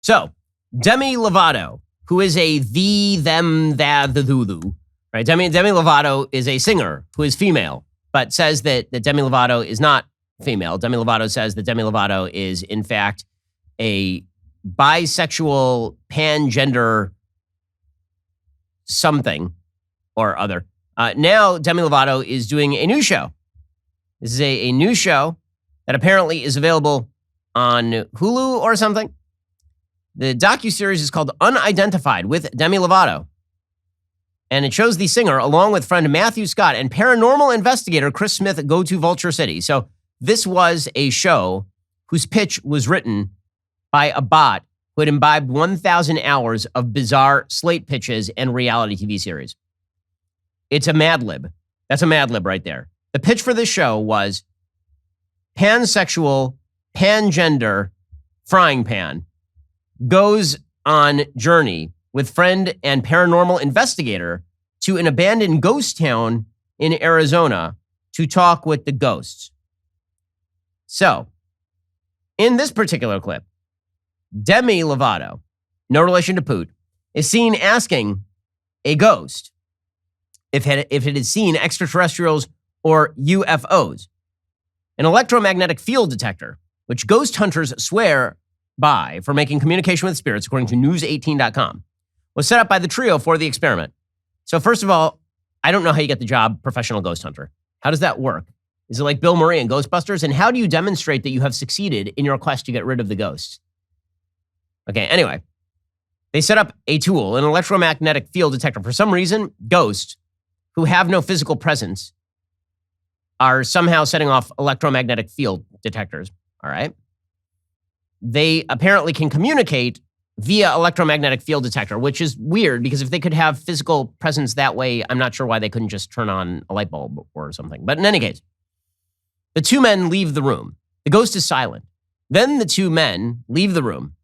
So, Demi Lovato, who is a the Lulu, right? Demi Lovato is a singer who is female, but says that Demi Lovato is not female. Demi Lovato says that Demi Lovato is, in fact, a bisexual, pangender something or other. Now, Demi Lovato is doing a new show. This is a new show that apparently is available on Hulu or something. The docu-series is called Unidentified with Demi Lovato. And it shows the singer, along with friend Matthew Scott and paranormal investigator Chris Smith, go to Vulture City. So this was a show whose pitch was written by a bot who had imbibed 1,000 hours of bizarre slate pitches and reality TV series. It's a Mad Lib. That's a Mad Lib right there. The pitch for this show was pansexual, pangender, frying pan goes on journey with friend and paranormal investigator to an abandoned ghost town in Arizona to talk with the ghosts. So, in this particular clip, Demi Lovato, no relation to Poot, is seen asking a ghost if it had seen extraterrestrials or UFOs. An electromagnetic field detector, which ghost hunters swear by for making communication with spirits, according to news18.com, was set up by the trio for the experiment. So first of all, I don't know how you get the job professional ghost hunter. How does that work? Is it like Bill Murray in Ghostbusters? And how do you demonstrate that you have succeeded in your quest to get rid of the ghosts? Okay, anyway, they set up a tool, an electromagnetic field detector. For some reason, ghosts who have no physical presence are somehow setting off electromagnetic field detectors, all right? They apparently can communicate via electromagnetic field detector, which is weird because if they could have physical presence that way, I'm not sure why they couldn't just turn on a light bulb or something. But in any case, the two men leave the room. The ghost is silent. Then the two men leave the room,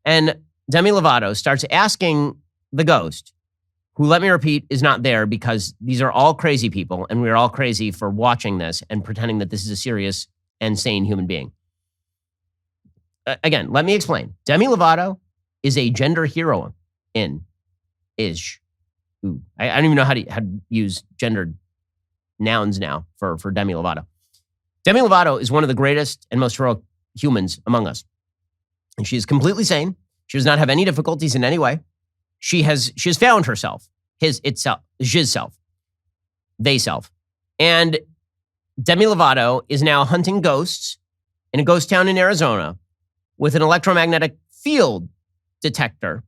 and Demi Lovato starts asking the ghost, who, let me repeat, is not there because these are all crazy people, and we're all crazy for watching this and pretending that this is a serious and sane human being. Again, let me explain. Demi Lovato is a gender hero I don't even know how to use gendered nouns now for Demi Lovato. Demi Lovato is one of the greatest and most heroic humans among us. And she is completely sane. She does not have any difficulties in any way. She has found herself, his self. And Demi Lovato is now hunting ghosts in a ghost town in Arizona with an electromagnetic field detector,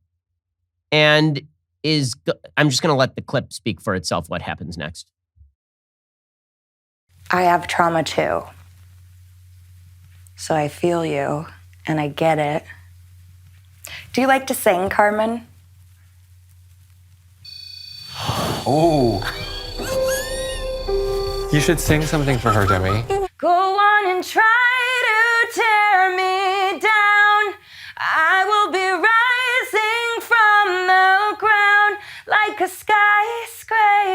and I'm just going to let the clip speak for itself what happens next. I have trauma too. So I feel you, and I get it. Do you like to sing, Carmen? Oh. You should sing something for her, Demi. Go on and try to tear me down. I will be rising from the ground like a skyscraper.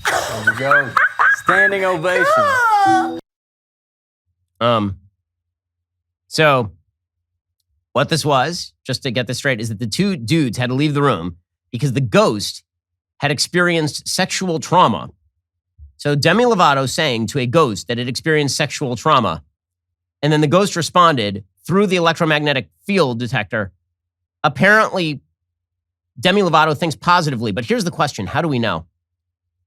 There you go. Standing ovation. So what this was, just to get this straight, is that the two dudes had to leave the room because the ghost had experienced sexual trauma. So Demi Lovato saying to a ghost that it experienced sexual trauma, and then the ghost responded through the electromagnetic field detector. Apparently, Demi Lovato thinks positively, but here's the question. How do we know?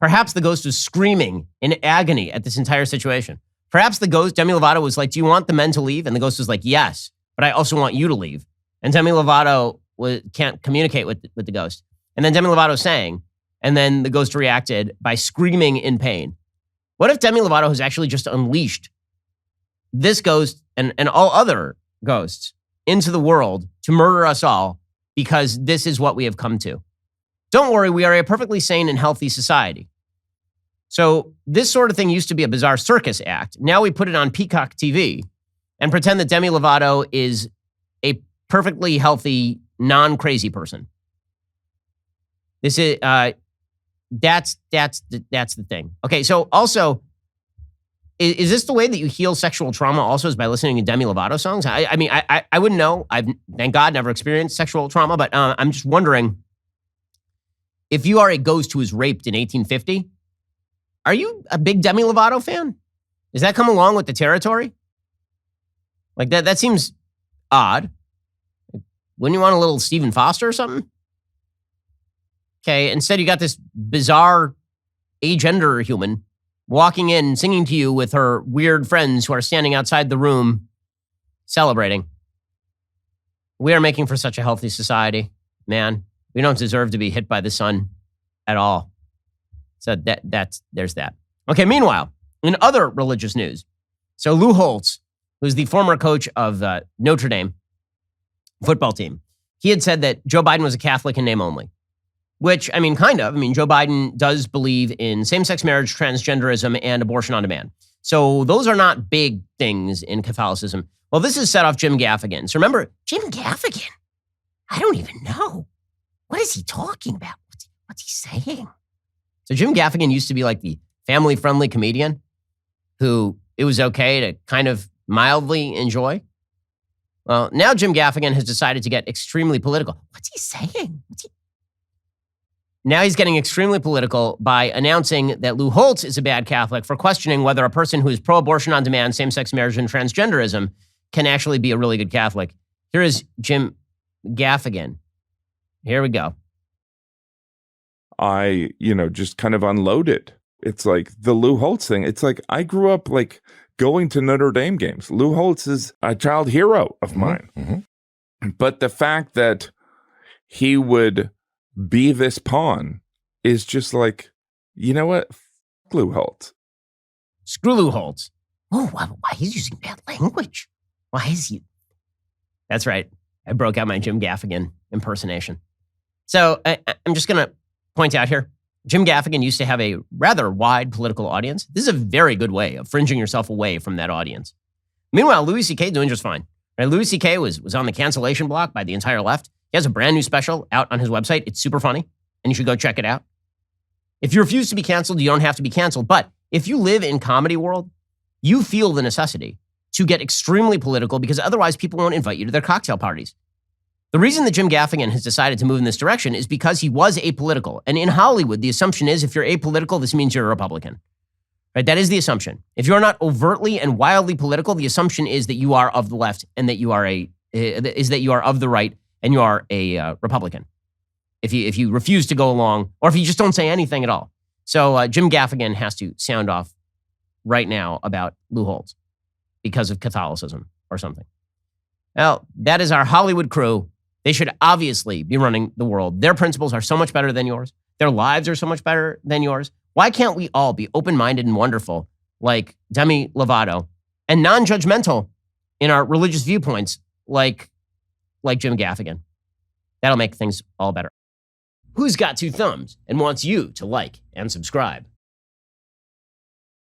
Perhaps the ghost was screaming in agony at this entire situation. Perhaps the ghost, Demi Lovato, was like, do you want the men to leave? And the ghost was like, yes, but I also want you to leave. And Demi Lovato can't communicate with the ghost. And then Demi Lovato sang, and then the ghost reacted by screaming in pain. What if Demi Lovato has actually just unleashed this ghost and all other ghosts into the world to murder us all because this is what we have come to? Don't worry, we are a perfectly sane and healthy society. So this sort of thing used to be a bizarre circus act. Now we put it on Peacock TV and pretend that Demi Lovato is a perfectly healthy, non-crazy person. This is, that's the thing. Okay, so also, Is this the way that you heal sexual trauma also, is by listening to Demi Lovato songs? I mean, I wouldn't know. I've, thank God, never experienced sexual trauma, but I'm just wondering, if you are a ghost who was raped in 1850, are you a big Demi Lovato fan? Does that come along with the territory? Like that seems odd. Wouldn't you want a little Stephen Foster or something? Okay, instead you got this bizarre agender human walking in, singing to you with her weird friends who are standing outside the room celebrating. We are making for such a healthy society, man. We don't deserve to be hit by the sun at all. So there's that. Okay, meanwhile, in other religious news, so Lou Holtz, who's the former coach of Notre Dame football team, he had said that Joe Biden was a Catholic in name only. Which, I mean, kind of. I mean, Joe Biden does believe in same-sex marriage, transgenderism, and abortion on demand. So those are not big things in Catholicism. Well, this has set off Jim Gaffigan. So remember, Jim Gaffigan, I don't even know. What is he talking about? What's he saying? So Jim Gaffigan used to be like the family-friendly comedian who it was okay to kind of mildly enjoy. Well, now Jim Gaffigan has decided to get extremely political. What's he saying? Now he's getting extremely political by announcing that Lou Holtz is a bad Catholic for questioning whether a person who is pro-abortion on demand, same-sex marriage, and transgenderism can actually be a really good Catholic. Here is Jim Gaffigan. Here we go. I, just kind of unloaded. It's like the Lou Holtz thing. It's like I grew up like going to Notre Dame games. Lou Holtz is a child hero of mine. Mm-hmm. But the fact that he would be this pawn is just like, you know what? F*** Lou Holtz. Screw Lou Holtz. Oh, why he's using bad language? Why is he? That's right. I broke out my Jim Gaffigan impersonation. So I'm just going to point out here, Jim Gaffigan used to have a rather wide political audience. This is a very good way of fringing yourself away from that audience. Meanwhile, Louis C.K. doing just fine. Right? Louis C.K. was on the cancellation block by the entire left. He has a brand new special out on his website. It's super funny, and you should go check it out. If you refuse to be canceled, you don't have to be canceled. But if you live in comedy world, you feel the necessity to get extremely political because otherwise people won't invite you to their cocktail parties. The reason that Jim Gaffigan has decided to move in this direction is because he was apolitical. And in Hollywood, the assumption is if you're apolitical, this means you're a Republican. Right? That is the assumption. If you're not overtly and wildly political, the assumption is that you are of the left and that you are of the right and you are a Republican. If you refuse to go along, or if you just don't say anything at all. So Jim Gaffigan has to sound off right now about Lou Holtz because of Catholicism or something. Well, that is our Hollywood crew. They should obviously be running the world. Their principles are so much better than yours. Their lives are so much better than yours. Why can't we all be open-minded and wonderful like Demi Lovato and non-judgmental in our religious viewpoints like Jim Gaffigan? That'll make things all better. Who's got two thumbs and wants you to like and subscribe?